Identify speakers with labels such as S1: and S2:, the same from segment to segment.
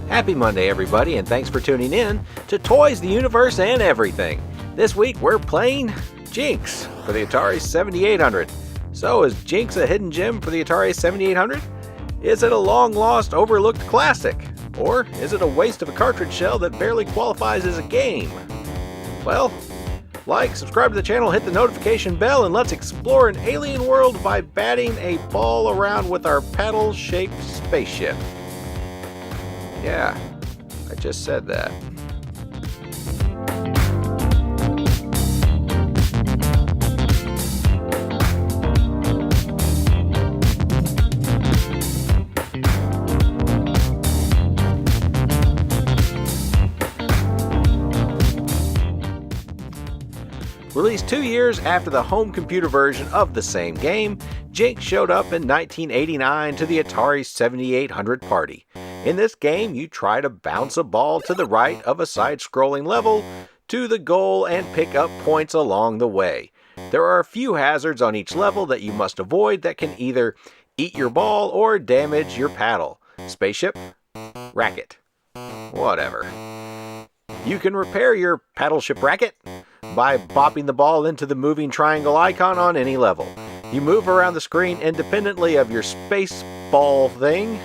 S1: Happy Monday, everybody, and thanks for tuning in to Toys, the Universe, and Everything. This week, we're playing JINKS for the Atari 7800. So, is JINKS a hidden gem for the Atari 7800? Is it a long-lost, overlooked classic? Or is it a waste of a cartridge shell that barely qualifies as a game? Well, like, subscribe to the channel, hit the notification bell, and let's explore an alien world by batting a ball around with our paddle-shaped spaceship. Yeah, I just said that. Released 2 years after the home computer version of the same game, JINKS showed up in 1989 to the Atari 7800 party. In this game, you try to bounce a ball to the right of a side-scrolling level to the goal and pick up points along the way. There are a few hazards on each level that you must avoid that can either eat your ball or damage your paddle. Spaceship? Racket. Whatever. You can repair your paddle-ship racket by bopping the ball into the moving triangle icon on any level. You move around the screen independently of your space ball thing,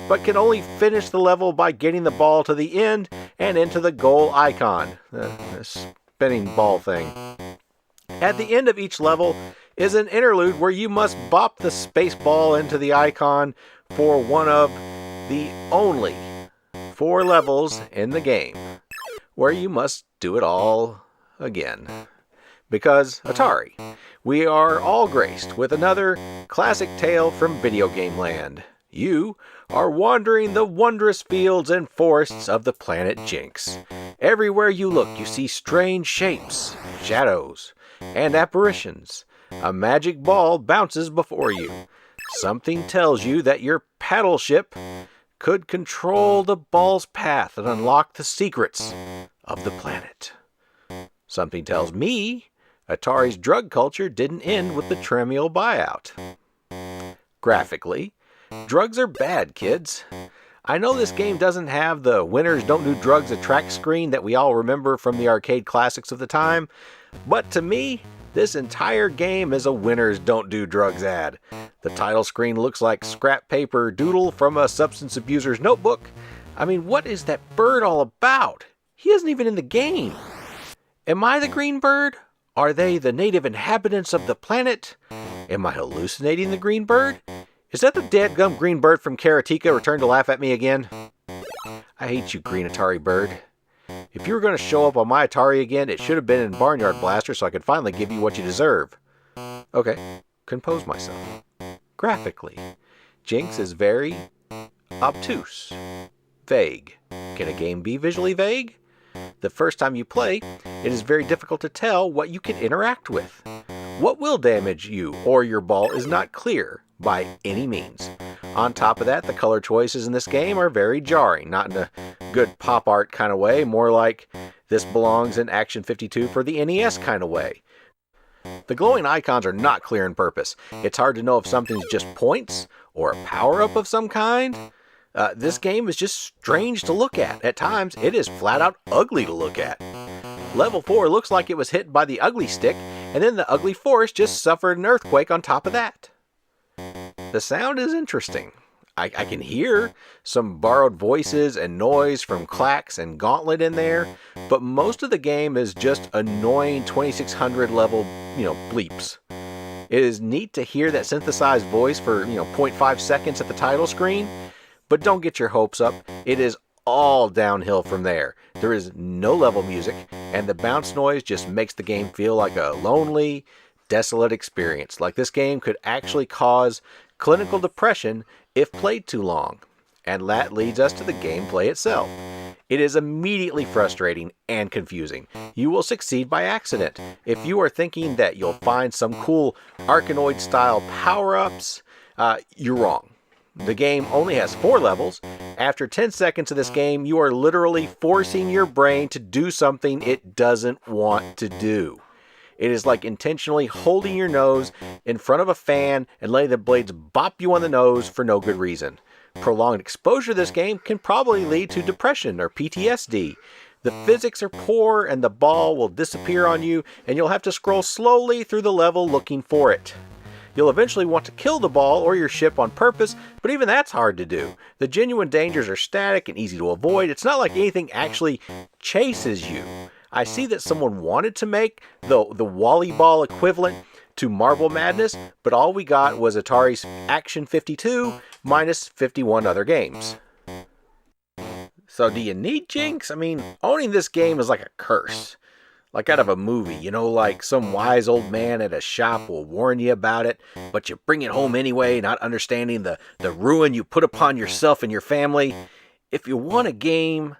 S1: but can only finish the level by getting the ball to the end and into the goal icon, the spinning ball thing. At the end of each level is an interlude where you must bop the space ball into the icon for one of the only 4 levels in the game, where you must do it all again. Because Atari, we are all graced with another classic tale from video game land. You are wandering the wondrous fields and forests of the planet JINKS. Everywhere you look, you see strange shapes, shadows, and apparitions. A magic ball bounces before you. Something tells you that your paddle ship could control the ball's path and unlock the secrets of the planet. Something tells me Atari's drug culture didn't end with the Tramiel buyout. Graphically, drugs are bad, kids. I know this game doesn't have the winners don't do drugs attract screen that we all remember from the arcade classics of the time, but to me, this entire game is a winners don't do drugs ad. The title screen looks like scrap paper doodle from a substance abuser's notebook. I mean, what is that bird all about? He isn't even in the game. Am I the green bird? Are they the native inhabitants of the planet? Am I hallucinating the green bird? Is that the dadgum green bird from Karateka returned to laugh at me again? I hate you, green Atari bird. If you were going to show up on my Atari again, it should have been in Barnyard Blaster so I could finally give you what you deserve. Okay, compose myself. Graphically, JINKS is very obtuse, vague. Can a game be visually vague? The first time you play, it is very difficult to tell what you can interact with. What will damage you or your ball is not clear by any means. On top of that, the color choices in this game are very jarring, not in a good pop art kind of way, more like this belongs in Action 52 for the NES kind of way. The glowing icons are not clear in purpose. It's hard to know if something's just points or a power-up of some kind. This game is just strange to look at. At times, it is flat out ugly to look at. Level 4 looks like it was hit by the ugly stick, and then the ugly forest just suffered an earthquake on top of that. The sound is interesting. I can hear some borrowed voices and noise from Clacks and Gauntlet in there, but most of the game is just annoying 2600 level, bleeps. It is neat to hear that synthesized voice for, 0.5 seconds at the title screen, but don't get your hopes up. It is all downhill from there. There is no level music, and the bounce noise just makes the game feel like a lonely, desolate experience. Like this game could actually cause clinical depression if played too long. And that leads us to the gameplay itself. It is immediately frustrating and confusing. You will succeed by accident. If you are thinking that you'll find some cool Arkanoid-style power-ups, you're wrong. The game only has 4 levels. After 10 seconds of this game, you are literally forcing your brain to do something it doesn't want to do. It is like intentionally holding your nose in front of a fan and letting the blades bop you on the nose for no good reason. Prolonged exposure to this game can probably lead to depression or PTSD. The physics are poor and the ball will disappear on you, and you'll have to scroll slowly through the level looking for it. You'll eventually want to kill the ball or your ship on purpose, but even that's hard to do. The genuine dangers are static and easy to avoid. It's not like anything actually chases you. I see that someone wanted to make the Wally Ball equivalent to Marble Madness, but all we got was Atari's Action 52 minus 51 other games. So do you need Jinx? I mean, owning this game is like a curse. Like out of a movie, you know, like some wise old man at a shop will warn you about it, but you bring it home anyway, not understanding the ruin you put upon yourself and your family. If you want a game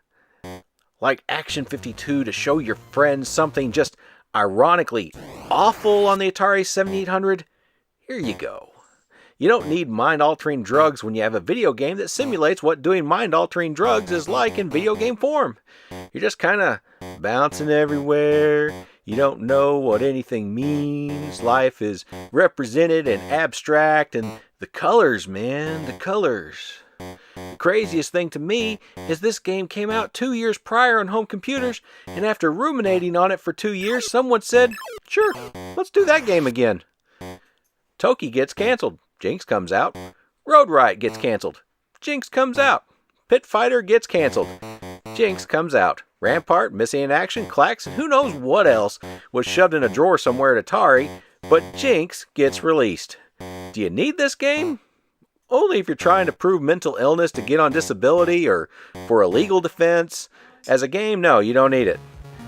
S1: like Action 52 to show your friends something just ironically awful on the Atari 7800, here you go. You don't need mind-altering drugs when you have a video game that simulates what doing mind-altering drugs is like in video game form. You're just kind of bouncing everywhere. You don't know what anything means. Life is represented in abstract, and the colors, man, the colors. The craziest thing to me is this game came out 2 years prior on home computers, and after ruminating on it for 2 years, someone said, sure, let's do that game again. Toki gets canceled. Jinx comes out. Road Riot gets canceled. Jinx comes out. Pit Fighter gets canceled. Jinx comes out. Rampart, Missing in Action, Clax, and who knows what else was shoved in a drawer somewhere at Atari, but Jinx gets released. Do you need this game? Only if you're trying to prove mental illness to get on disability or for a legal defense. As a game, no, you don't need it.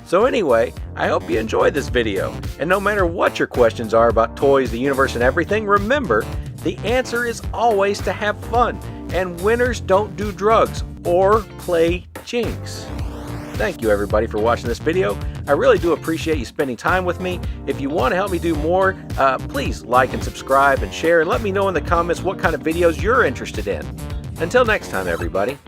S1: So anyway, I hope you enjoyed this video, and no matter what your questions are about toys, the universe, and everything, remember, the answer is always to have fun, and winners don't do drugs or play Jinx. Thank you everybody for watching this video. I really do appreciate you spending time with me. If you want to help me do more, please like and subscribe and share, and let me know in the comments what kind of videos you're interested in. Until next time, everybody.